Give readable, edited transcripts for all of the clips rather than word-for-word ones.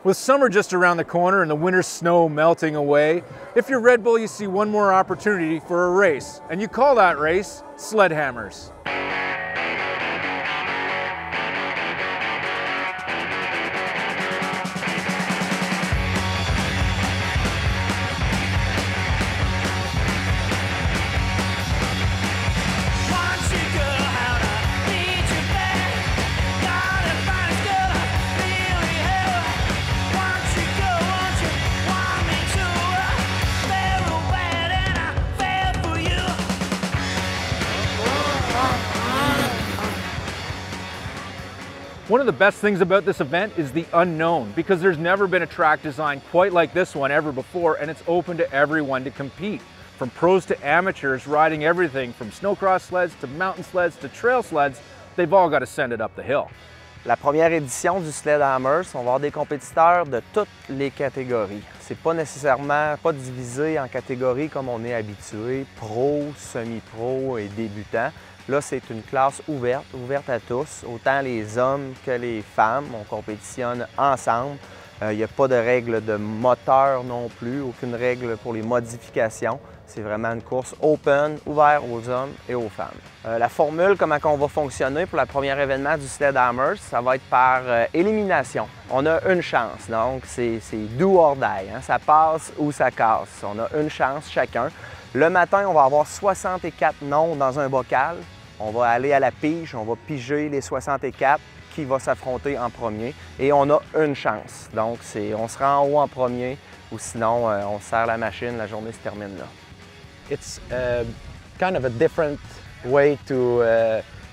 With summer just around the corner and the winter snow melting away, if you're Red Bull, you see one more opportunity for a race, and you call that race Sledhammers. One of the best things about this event is the unknown, because there's never been a track designed quite like this one ever before, and it's open to everyone to compete. From pros to amateurs riding everything from snowcross sleds to mountain sleds to trail sleds, they've all got to send it up the hill. La première édition du Sledhammers, on va avoir des compétiteurs de toutes les catégories. C'est pas nécessairement pas divisé en catégories comme on est habitué, pro, semi-pro et débutant. Là, c'est une classe ouverte à tous, autant les hommes que les femmes. On compétitionne ensemble. Il n'y a pas de règles de moteur non plus, aucune règle pour les modifications. C'est vraiment une course open, ouverte aux hommes et aux femmes. La formule, comment on va fonctionner pour le premier événement du Sledhammers, ça va être par élimination. On a une chance, donc c'est do or die, hein? Ça passe ou ça casse. On a une chance chacun. Le matin, on va avoir 64 noms dans un bocal. On va aller à la pige, on va piger les 64 qui va s'affronter en premier et on a une chance. Donc, on se rend en haut en premier ou sinon on serre la machine, la journée se termine là. It's kind of a different way to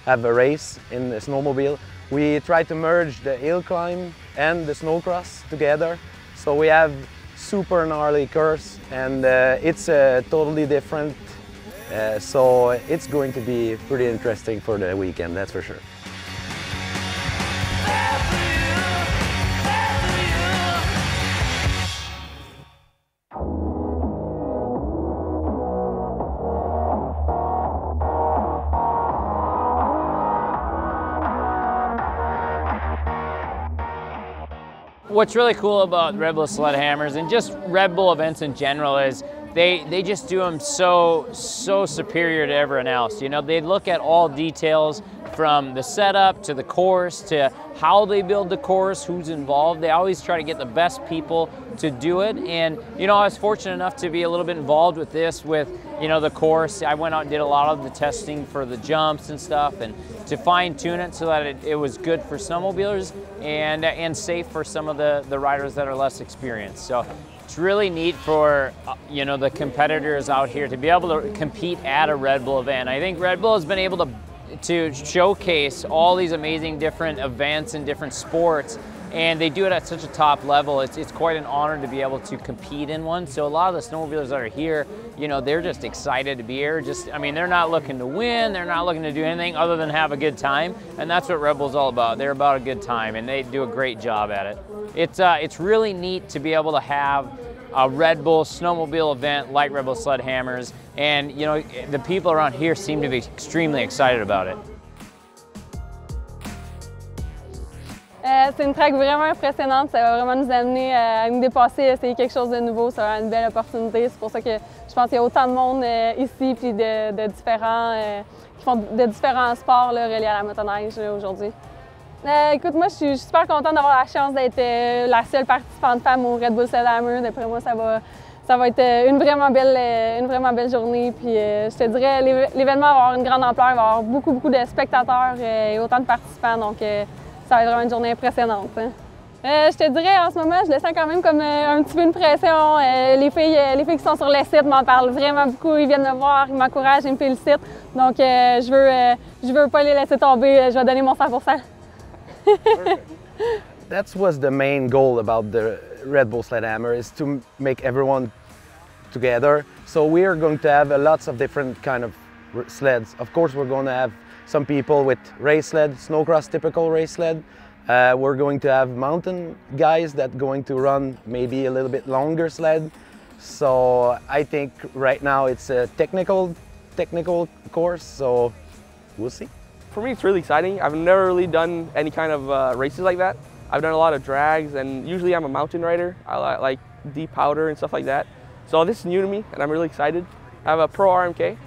have a race in the snowmobile. We try to merge the hill climb and the snowcross together. So we have super gnarly curves and it's totally different. So it's going to be pretty interesting for the weekend, that's for sure. What's really cool about Red Bull Sledhammers and just Red Bull events in general is they just do them so superior to everyone else. You know, they look at all details from the setup to the course to how they build the course, who's involved. They always try to get the best people to do it. And, you know, I was fortunate enough to be a little bit involved with this, with, you know, the course. I went out and did a lot of the testing for the jumps and stuff, and to fine tune it so that it was good for snowmobilers and safe for some of the riders that are less experienced. So it's really neat for, you know, the competitors out here to be able to compete at a Red Bull event. I think Red Bull has been able to showcase all these amazing different events and different sports, and they do it at such a top level. It's quite an honor to be able to compete in one. So a lot of the snowmobilers that are here, you know, they're just excited to be here. I mean, they're not looking to win, they're not looking to do anything other than have a good time, and that's what Red Bull's all about. They're about a good time, and they do a great job at it. It's really neat to be able to have a Red Bull snowmobile event like Red Bull Sledhammers, and you know, the people around here seem to be extremely excited about it. C'est une track vraiment impressionnante, ça va vraiment nous amener à nous dépasser, à essayer quelque chose de nouveau, ça va être une belle opportunité. C'est pour ça que je pense qu'il y a autant de monde ici, puis qui font de différents sports là, reliés à la motoneige aujourd'hui. Écoute, moi je suis super contente d'avoir la chance d'être la seule participante femme au Red Bull Sledhammers. D'après moi, ça va être une vraiment belle journée. Puis je te dirais, l'événement va avoir une grande ampleur, il va y avoir beaucoup de spectateurs et autant de participants. Donc ça va être vraiment une journée impressionnante. Hein. Je te dirais, en ce moment, je le sens quand même comme un petit peu une pression. Les filles qui sont sur le site m'en parlent vraiment beaucoup. Ils viennent me voir, ils m'encouragent, ils me félicitent. Donc je veux pas les laisser tomber. Je vais donner mon 100%. That was the main goal about the Red Bull Sledhammer, is to make everyone together. So we are going to have lots of different kind of sleds. Of course, we're going to have some people with race sled, snowcross typical race sled. We're going to have mountain guys that going to run maybe a little bit longer sled. So I think right now it's a technical course, so we'll see. For me, it's really exciting. I've never really done any kind of races like that. I've done a lot of drags, and usually I'm a mountain rider. I like deep powder and stuff like that. So this is new to me, and I'm really excited. I have a Pro RMK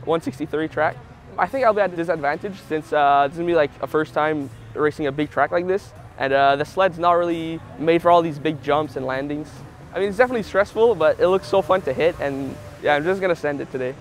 163 track. I think I'll be at a disadvantage since this is gonna be like a first time racing a big track like this, and the sled's not really made for all these big jumps and landings. I mean, it's definitely stressful, but it looks so fun to hit, and yeah, I'm just gonna send it today.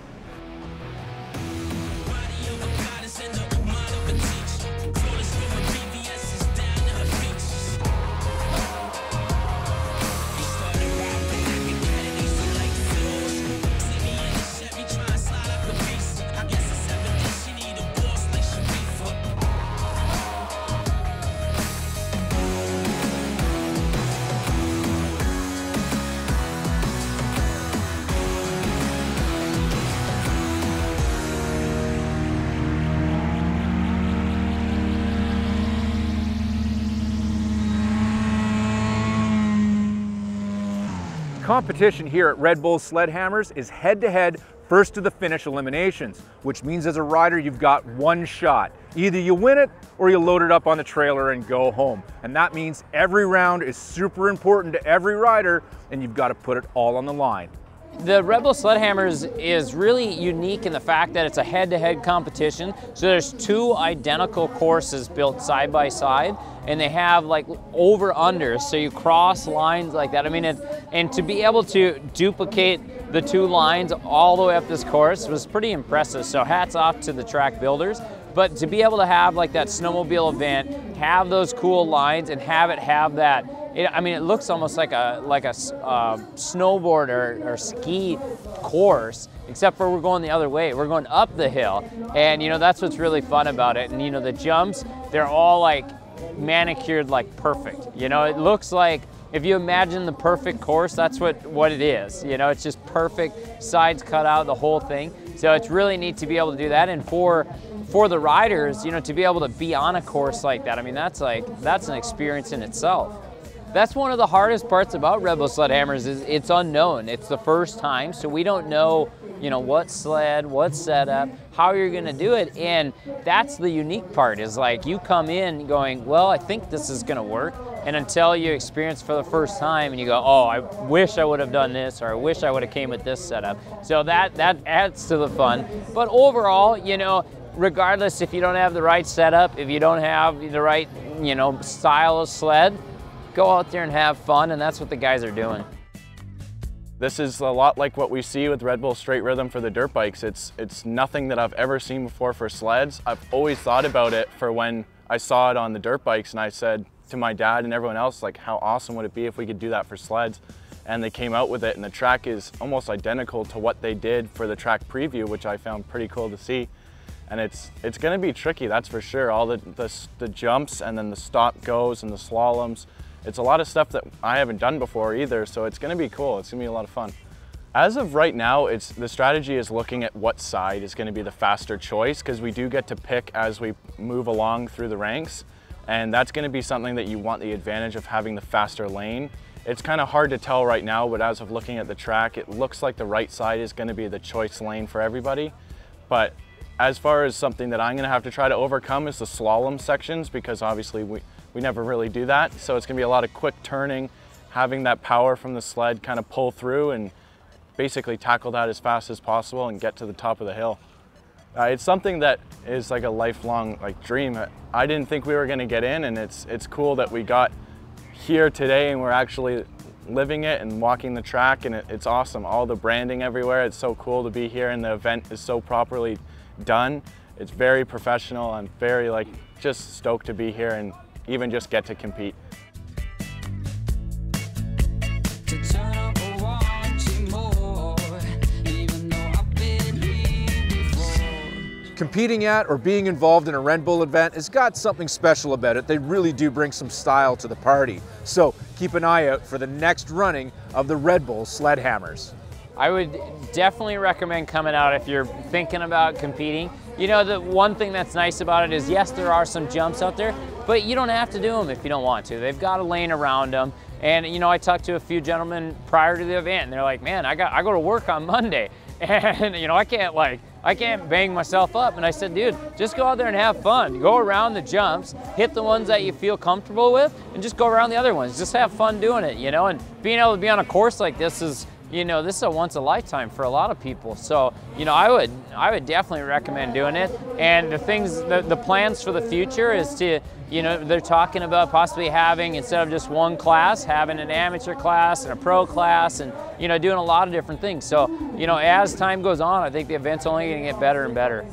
Competition here at Red Bull Sledhammers is head-to-head first to the finish eliminations, which means as a rider you've got one shot. Either you win it or you load it up on the trailer and go home. And that means every round is super important to every rider, and you've got to put it all on the line. The Red Bull Sledhammers is really unique in the fact that it's a head-to-head competition. So there's two identical courses built side by side, and they have like over-unders, so you cross lines like that. I mean, and to be able to duplicate the two lines all the way up this course was pretty impressive. So hats off to the track builders. But to be able to have like that snowmobile event, have those cool lines, and have it have that, I mean, it looks almost like a snowboard or ski course, except for we're going the other way. We're going up the hill, and you know, that's what's really fun about it. And you know, the jumps, they're all like manicured like perfect. You know, it looks like, if you imagine the perfect course, that's what it is. You know, it's just perfect, sides cut out, the whole thing. So it's really neat to be able to do that, and for the riders, you know, to be able to be on a course like that, I mean, that's an experience in itself. That's one of the hardest parts about Red Bull Sledhammers is it's unknown. It's the first time, so we don't know, you know, what sled, what setup, how you're gonna do it, and that's the unique part, is like you come in going, well, I think this is gonna work, and until you experience for the first time and you go, oh, I wish I would have done this, or I wish I would have came with this setup. So that adds to the fun. But overall, you know, regardless if you don't have the right setup, if you don't have the right, you know, style of sled, go out there and have fun, and that's what the guys are doing. This is a lot like what we see with Red Bull Straight Rhythm for the dirt bikes. It's nothing that I've ever seen before for sleds. I've always thought about it for when I saw it on the dirt bikes, and I said to my dad and everyone else, like, how awesome would it be if we could do that for sleds? And they came out with it, and the track is almost identical to what they did for the track preview, which I found pretty cool to see. And it's gonna be tricky, that's for sure. All the jumps, and then the stop goes and the slaloms. It's a lot of stuff that I haven't done before either, so it's gonna be cool. It's gonna be a lot of fun. As of right now, the strategy is looking at what side is gonna be the faster choice, because we do get to pick as we move along through the ranks, and that's gonna be something that you want the advantage of having the faster lane. It's kind of hard to tell right now, but as of looking at the track, it looks like the right side is gonna be the choice lane for everybody. But as far as something that I'm gonna have to try to overcome is the slalom sections, because obviously we never really do that. So it's gonna be a lot of quick turning, having that power from the sled kind of pull through and basically tackle that as fast as possible and get to the top of the hill. It's something that is like a lifelong dream. I didn't think we were gonna get in, and it's cool that we got here today and we're actually living it and walking the track, and it's awesome. All the branding everywhere, it's so cool to be here, and the event is so properly done. It's very professional. I'm very just stoked to be here and even just get to compete. Competing at or being involved in a Red Bull event has got something special about it. They really do bring some style to the party. So keep an eye out for the next running of the Red Bull Sledhammers. I would definitely recommend coming out if you're thinking about competing. You know, the one thing that's nice about it is, yes, there are some jumps out there, but you don't have to do them if you don't want to. They've got a lane around them. And you know, I talked to a few gentlemen prior to the event, and they're like, man, I go to work on Monday, and you know, I can't I can't bang myself up. And I said, dude, just go out there and have fun. Go around the jumps, hit the ones that you feel comfortable with, and just go around the other ones. Just have fun doing it, you know? And being able to be on a course like this is, you know, this is a once a lifetime for a lot of people. So, you know, I would definitely recommend doing it. And the plans for the future is to, you know, they're talking about possibly having, instead of just one class, having an amateur class and a pro class, and, you know, doing a lot of different things. So, you know, as time goes on, I think the event's only going to get better and better.